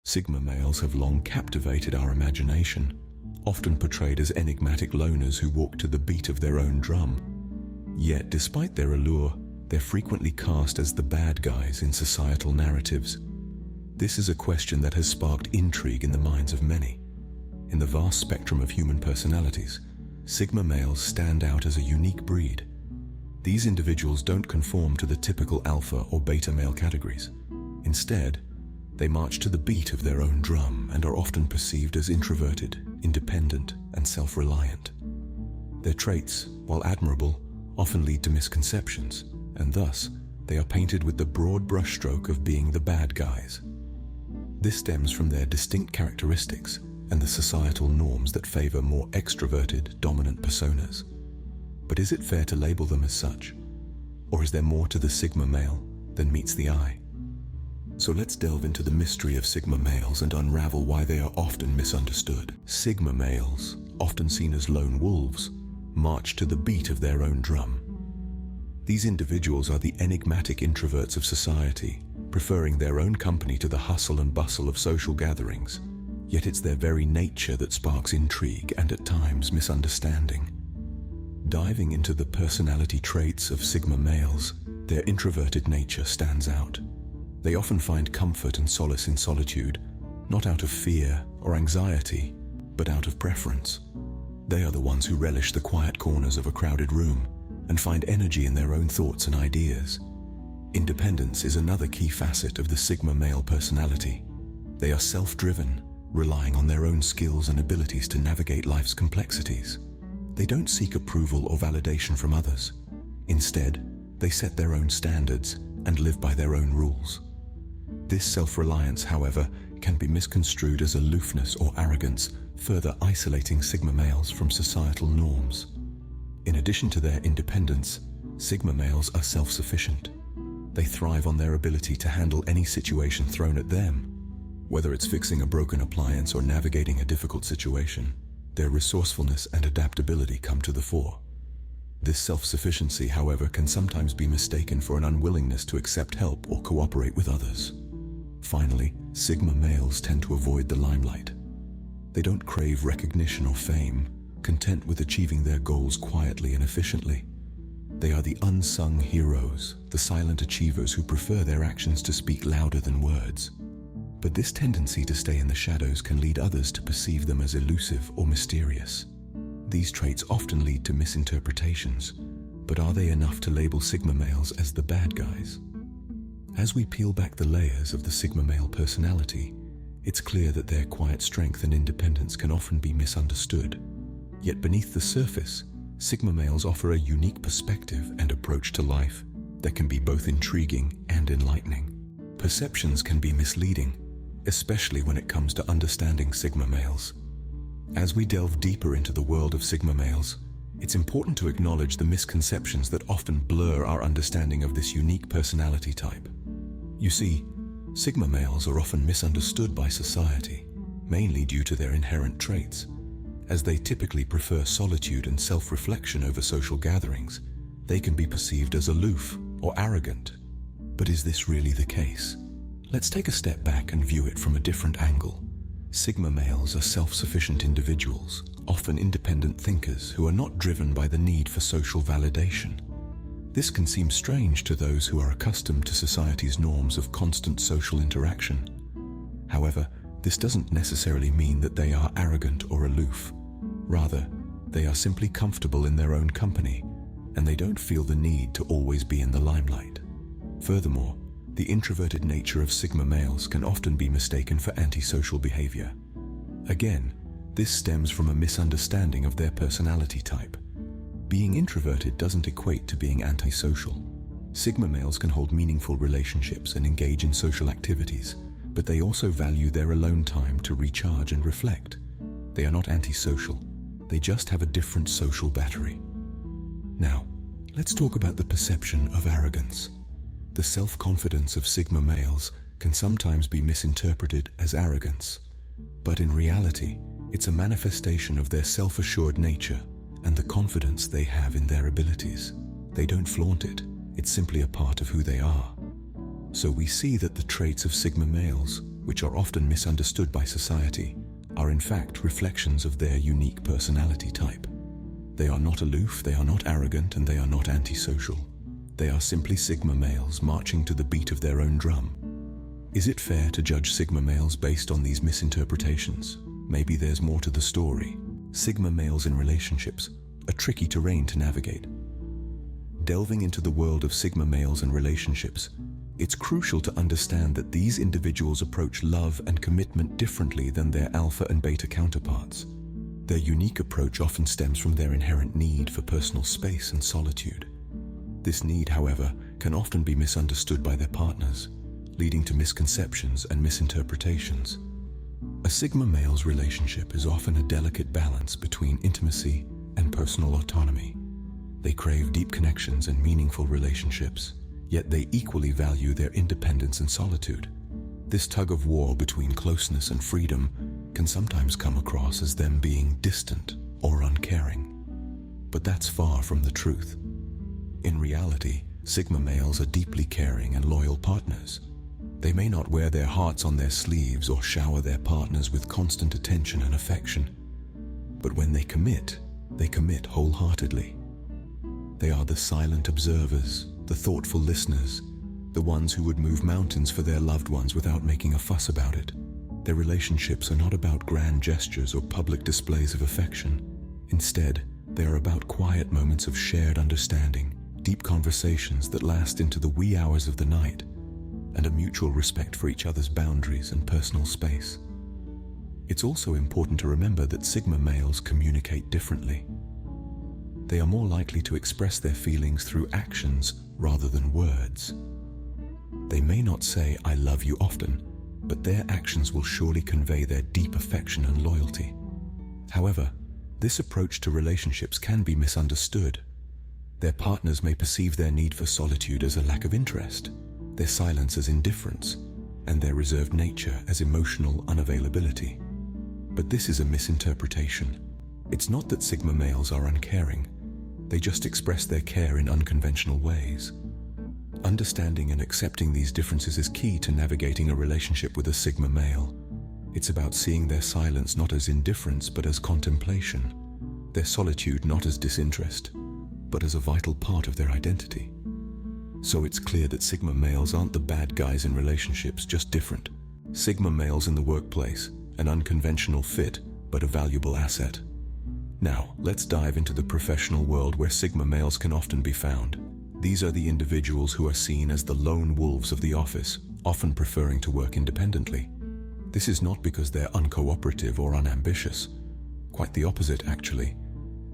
Sigma males have long captivated our imagination, often portrayed as enigmatic loners who walk to the beat of their own drum. Yet, despite their allure, they're frequently cast as the bad guys in societal narratives. This is a question that has sparked intrigue in the minds of many. In the vast spectrum of human personalities, Sigma males stand out as a unique breed. These individuals don't conform to the typical alpha or beta male categories. Instead, they march to the beat of their own drum and are often perceived as introverted, independent, and self-reliant. Their traits, while admirable, often lead to misconceptions, and thus, they are painted with the broad brushstroke of being the bad guys. This stems from their distinct characteristics and the societal norms that favor more extroverted, dominant personas. But is it fair to label them as such? Or is there more to the Sigma male than meets the eye? So let's delve into the mystery of Sigma males and unravel why they are often misunderstood. Sigma males, often seen as lone wolves, march to the beat of their own drum. These individuals are the enigmatic introverts of society, preferring their own company to the hustle and bustle of social gatherings. Yet it's their very nature that sparks intrigue and at times misunderstanding. Diving into the personality traits of Sigma males, their introverted nature stands out. They often find comfort and solace in solitude, not out of fear or anxiety, but out of preference. They are the ones who relish the quiet corners of a crowded room and find energy in their own thoughts and ideas. Independence is another key facet of the Sigma male personality. They are self-driven, relying on their own skills and abilities to navigate life's complexities. They don't seek approval or validation from others. Instead, they set their own standards and live by their own rules. This self-reliance, however, can be misconstrued as aloofness or arrogance, further isolating Sigma males from societal norms. In addition to their independence, Sigma males are self-sufficient. They thrive on their ability to handle any situation thrown at them. Whether it's fixing a broken appliance or navigating a difficult situation, their resourcefulness and adaptability come to the fore. This self-sufficiency, however, can sometimes be mistaken for an unwillingness to accept help or cooperate with others. Finally, Sigma males tend to avoid the limelight. They don't crave recognition or fame, content with achieving their goals quietly and efficiently. They are the unsung heroes, the silent achievers who prefer their actions to speak louder than words. But this tendency to stay in the shadows can lead others to perceive them as elusive or mysterious. These traits often lead to misinterpretations, but are they enough to label Sigma males as the bad guys? As we peel back the layers of the Sigma male personality, it's clear that their quiet strength and independence can often be misunderstood. Yet beneath the surface, Sigma males offer a unique perspective and approach to life that can be both intriguing and enlightening. Perceptions can be misleading, especially when it comes to understanding Sigma males. As we delve deeper into the world of Sigma males, it's important to acknowledge the misconceptions that often blur our understanding of this unique personality type. You see, Sigma males are often misunderstood by society, mainly due to their inherent traits. As they typically prefer solitude and self-reflection over social gatherings, they can be perceived as aloof or arrogant. But is this really the case? Let's take a step back and view it from a different angle. Sigma males are self-sufficient individuals, often independent thinkers who are not driven by the need for social validation. This can seem strange to those who are accustomed to society's norms of constant social interaction. However, this doesn't necessarily mean that they are arrogant or aloof. Rather, they are simply comfortable in their own company, and they don't feel the need to always be in the limelight. Furthermore, the introverted nature of Sigma males can often be mistaken for antisocial behavior. Again, this stems from a misunderstanding of their personality type. Being introverted doesn't equate to being antisocial. Sigma males can hold meaningful relationships and engage in social activities, but they also value their alone time to recharge and reflect. They are not antisocial, they just have a different social battery. Now, let's talk about the perception of arrogance. The self-confidence of Sigma males can sometimes be misinterpreted as arrogance, but in reality, it's a manifestation of their self-assured nature and the confidence they have in their abilities. They don't flaunt it, it's simply a part of who they are. So we see that the traits of Sigma males, which are often misunderstood by society, are in fact reflections of their unique personality type. They are not aloof, they are not arrogant, and they are not antisocial. They are simply Sigma males marching to the beat of their own drum. Is it fair to judge Sigma males based on these misinterpretations? Maybe there's more to the story. Sigma males in relationships, a tricky terrain to navigate. Delving into the world of Sigma males and relationships, it's crucial to understand that these individuals approach love and commitment differently than their alpha and beta counterparts. Their unique approach often stems from their inherent need for personal space and solitude. This need, however, can often be misunderstood by their partners, leading to misconceptions and misinterpretations. A Sigma male's relationship is often a delicate balance between intimacy and personal autonomy. They crave deep connections and meaningful relationships, yet they equally value their independence and solitude. This tug-of-war between closeness and freedom can sometimes come across as them being distant or uncaring. But that's far from the truth. In reality, Sigma males are deeply caring and loyal partners. They may not wear their hearts on their sleeves or shower their partners with constant attention and affection. But when they commit wholeheartedly. They are the silent observers, the thoughtful listeners, the ones who would move mountains for their loved ones without making a fuss about it. Their relationships are not about grand gestures or public displays of affection. Instead, they are about quiet moments of shared understanding, deep conversations that last into the wee hours of the night, and a mutual respect for each other's boundaries and personal space. It's also important to remember that Sigma males communicate differently. They are more likely to express their feelings through actions rather than words. They may not say, "I love you" often, but their actions will surely convey their deep affection and loyalty. However, this approach to relationships can be misunderstood. Their partners may perceive their need for solitude as a lack of interest, their silence as indifference, and their reserved nature as emotional unavailability. But this is a misinterpretation. It's not that Sigma males are uncaring. They just express their care in unconventional ways. Understanding and accepting these differences is key to navigating a relationship with a Sigma male. It's about seeing their silence not as indifference but as contemplation, their solitude not as disinterest, but as a vital part of their identity. So it's clear that Sigma males aren't the bad guys in relationships, just different. Sigma males in the workplace, an unconventional fit, but a valuable asset. Now, let's dive into the professional world where Sigma males can often be found. These are the individuals who are seen as the lone wolves of the office, often preferring to work independently. This is not because they're uncooperative or unambitious. Quite the opposite, actually.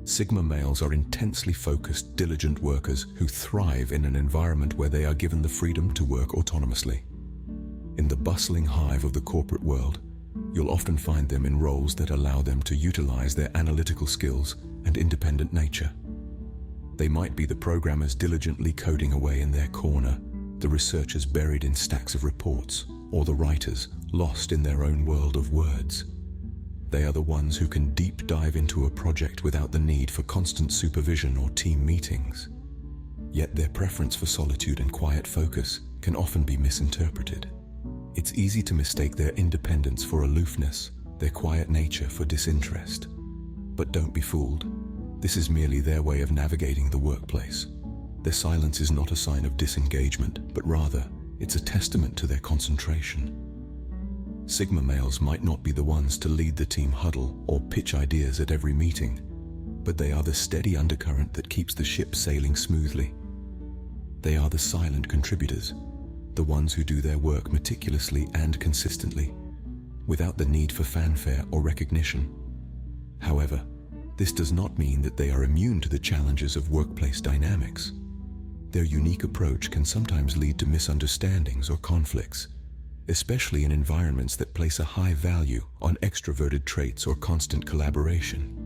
Sigma males are intensely focused, diligent workers who thrive in an environment where they are given the freedom to work autonomously. In the bustling hive of the corporate world, you'll often find them in roles that allow them to utilize their analytical skills and independent nature. They might be the programmers diligently coding away in their corner, the researchers buried in stacks of reports, or the writers lost in their own world of words. They are the ones who can deep dive into a project without the need for constant supervision or team meetings. Yet their preference for solitude and quiet focus can often be misinterpreted. It's easy to mistake their independence for aloofness, their quiet nature for disinterest. But don't be fooled. This is merely their way of navigating the workplace. Their silence is not a sign of disengagement, but rather, it's a testament to their concentration. Sigma males might not be the ones to lead the team huddle or pitch ideas at every meeting, but they are the steady undercurrent that keeps the ship sailing smoothly. They are the silent contributors, the ones who do their work meticulously and consistently, without the need for fanfare or recognition. However, this does not mean that they are immune to the challenges of workplace dynamics. Their unique approach can sometimes lead to misunderstandings or conflicts, especially in environments that place a high value on extroverted traits or constant collaboration.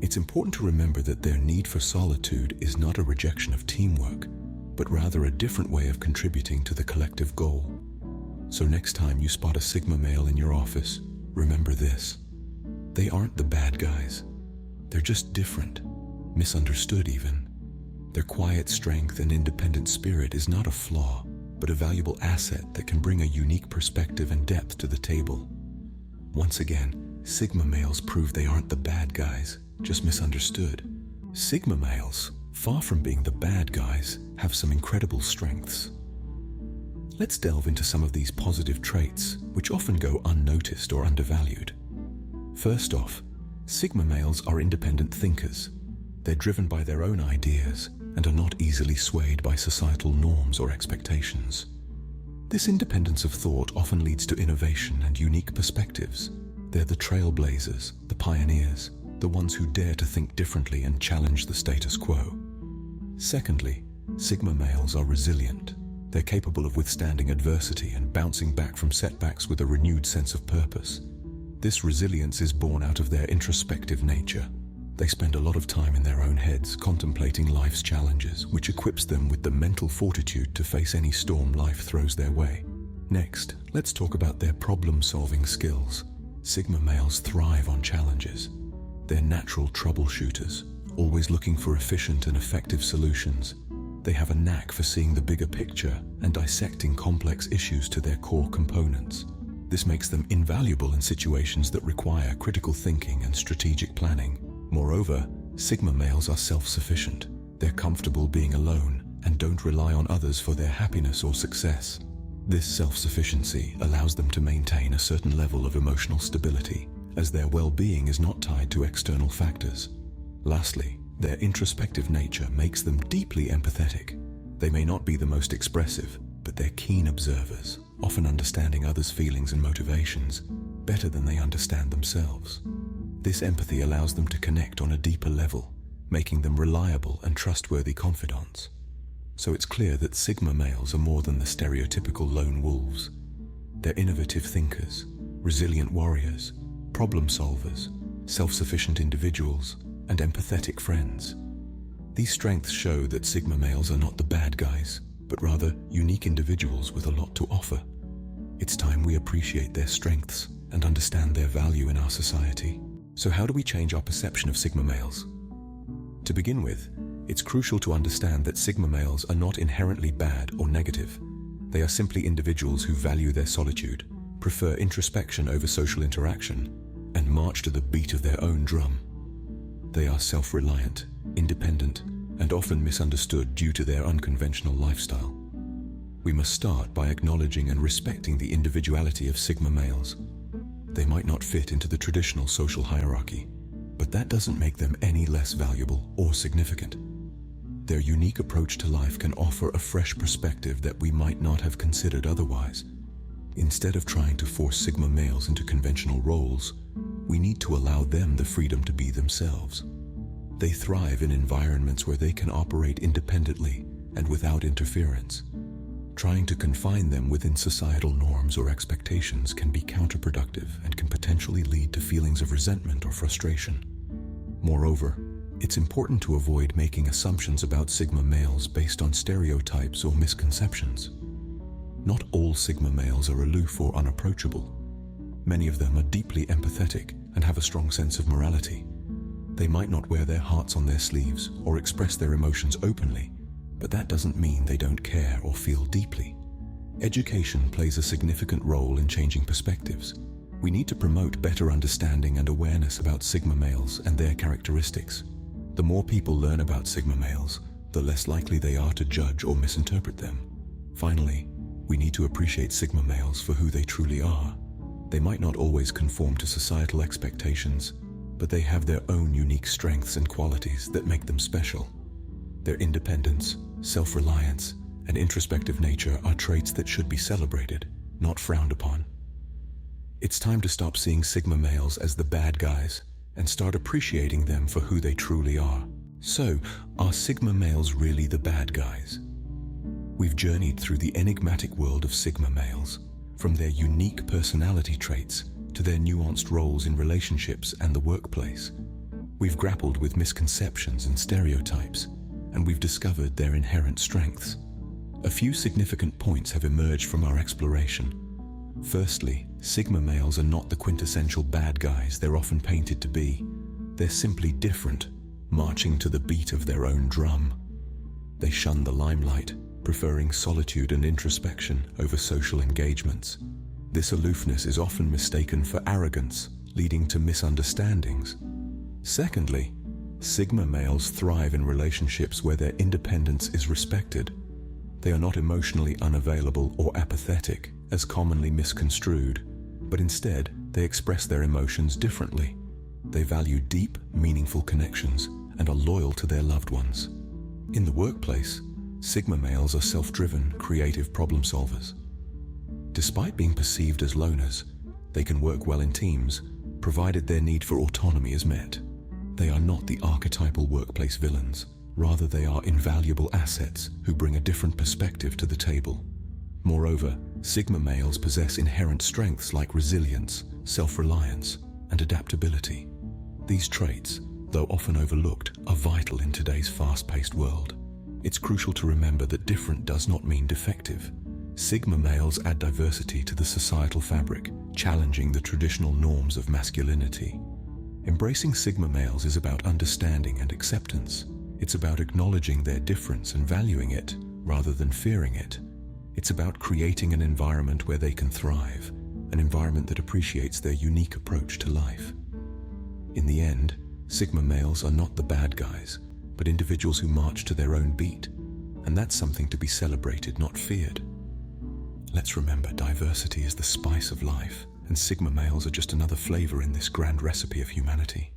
It's important to remember that their need for solitude is not a rejection of teamwork, but rather a different way of contributing to the collective goal. So next time you spot a Sigma male in your office, remember this. They aren't the bad guys. They're just different, misunderstood even. Their quiet strength and independent spirit is not a flaw. but a valuable asset that can bring a unique perspective and depth to the table. Once again, Sigma males prove they aren't the bad guys, just misunderstood. Sigma males, far from being the bad guys, have some incredible strengths. Let's delve into some of these positive traits, which often go unnoticed or undervalued. First off, Sigma males are independent thinkers. They're driven by their own ideas and are not easily swayed by societal norms or expectations. This independence of thought often leads to innovation and unique perspectives. They're the trailblazers, the pioneers, the ones who dare to think differently and challenge the status quo. Secondly, Sigma males are resilient. They're capable of withstanding adversity and bouncing back from setbacks with a renewed sense of purpose. This resilience is born out of their introspective nature. They spend a lot of time in their own heads contemplating life's challenges, which equips them with the mental fortitude to face any storm life throws their way. Next, let's talk about their problem-solving skills. Sigma males thrive on challenges. They're natural troubleshooters, always looking for efficient and effective solutions. They have a knack for seeing the bigger picture and dissecting complex issues to their core components. This makes them invaluable in situations that require critical thinking and strategic planning. Moreover, Sigma males are self-sufficient. They're comfortable being alone and don't rely on others for their happiness or success. This self-sufficiency allows them to maintain a certain level of emotional stability, as their well-being is not tied to external factors. Lastly, their introspective nature makes them deeply empathetic. They may not be the most expressive, but they're keen observers, often understanding others' feelings and motivations better than they understand themselves. This empathy allows them to connect on a deeper level, making them reliable and trustworthy confidants. So it's clear that Sigma males are more than the stereotypical lone wolves. They're innovative thinkers, resilient warriors, problem solvers, self-sufficient individuals, and empathetic friends. These strengths show that Sigma males are not the bad guys, but rather unique individuals with a lot to offer. It's time we appreciate their strengths and understand their value in our society. So how do we change our perception of Sigma males? To begin with, it's crucial to understand that Sigma males are not inherently bad or negative. They are simply individuals who value their solitude, prefer introspection over social interaction, and march to the beat of their own drum. They are self-reliant, independent, and often misunderstood due to their unconventional lifestyle. We must start by acknowledging and respecting the individuality of Sigma males. They might not fit into the traditional social hierarchy, but that doesn't make them any less valuable or significant. Their unique approach to life can offer a fresh perspective that we might not have considered otherwise. Instead of trying to force Sigma males into conventional roles, we need to allow them the freedom to be themselves. They thrive in environments where they can operate independently and without interference. Trying to confine them within societal norms or expectations can be counterproductive and can potentially lead to feelings of resentment or frustration. Moreover, it's important to avoid making assumptions about Sigma males based on stereotypes or misconceptions. Not all Sigma males are aloof or unapproachable. Many of them are deeply empathetic and have a strong sense of morality. They might not wear their hearts on their sleeves or express their emotions openly, but that doesn't mean they don't care or feel deeply. Education plays a significant role in changing perspectives. We need to promote better understanding and awareness about Sigma males and their characteristics. The more people learn about Sigma males, the less likely they are to judge or misinterpret them. Finally, we need to appreciate Sigma males for who they truly are. They might not always conform to societal expectations, but they have their own unique strengths and qualities that make them special. Their independence, self-reliance, and introspective nature are traits that should be celebrated, not frowned upon. It's time to stop seeing Sigma males as the bad guys and start appreciating them for who they truly are. So, are Sigma males really the bad guys? We've journeyed through the enigmatic world of Sigma males, from their unique personality traits to their nuanced roles in relationships and the workplace. We've grappled with misconceptions and stereotypes, and we've discovered their inherent strengths. A few significant points have emerged from our exploration. Firstly, Sigma males are not the quintessential bad guys they're often painted to be. They're simply different, marching to the beat of their own drum. They shun the limelight, preferring solitude and introspection over social engagements. This aloofness is often mistaken for arrogance, leading to misunderstandings. Secondly, Sigma males thrive in relationships where their independence is respected. They are not emotionally unavailable or apathetic, as commonly misconstrued, but instead they express their emotions differently. They value deep, meaningful connections and are loyal to their loved ones. In the workplace, Sigma males are self-driven, creative problem solvers. Despite being perceived as loners, they can work well in teams, provided their need for autonomy is met. They are not the archetypal workplace villains. Rather, they are invaluable assets who bring a different perspective to the table. Moreover, Sigma males possess inherent strengths like resilience, self-reliance, and adaptability. These traits, though often overlooked, are vital in today's fast-paced world. It's crucial to remember that different does not mean defective. Sigma males add diversity to the societal fabric, challenging the traditional norms of masculinity. Embracing Sigma males is about understanding and acceptance. It's about acknowledging their difference and valuing it, rather than fearing it. It's about creating an environment where they can thrive, an environment that appreciates their unique approach to life. In the end, Sigma males are not the bad guys, but individuals who march to their own beat, and that's something to be celebrated, not feared. Let's remember, diversity is the spice of life, and Sigma males are just another flavor in this grand recipe of humanity.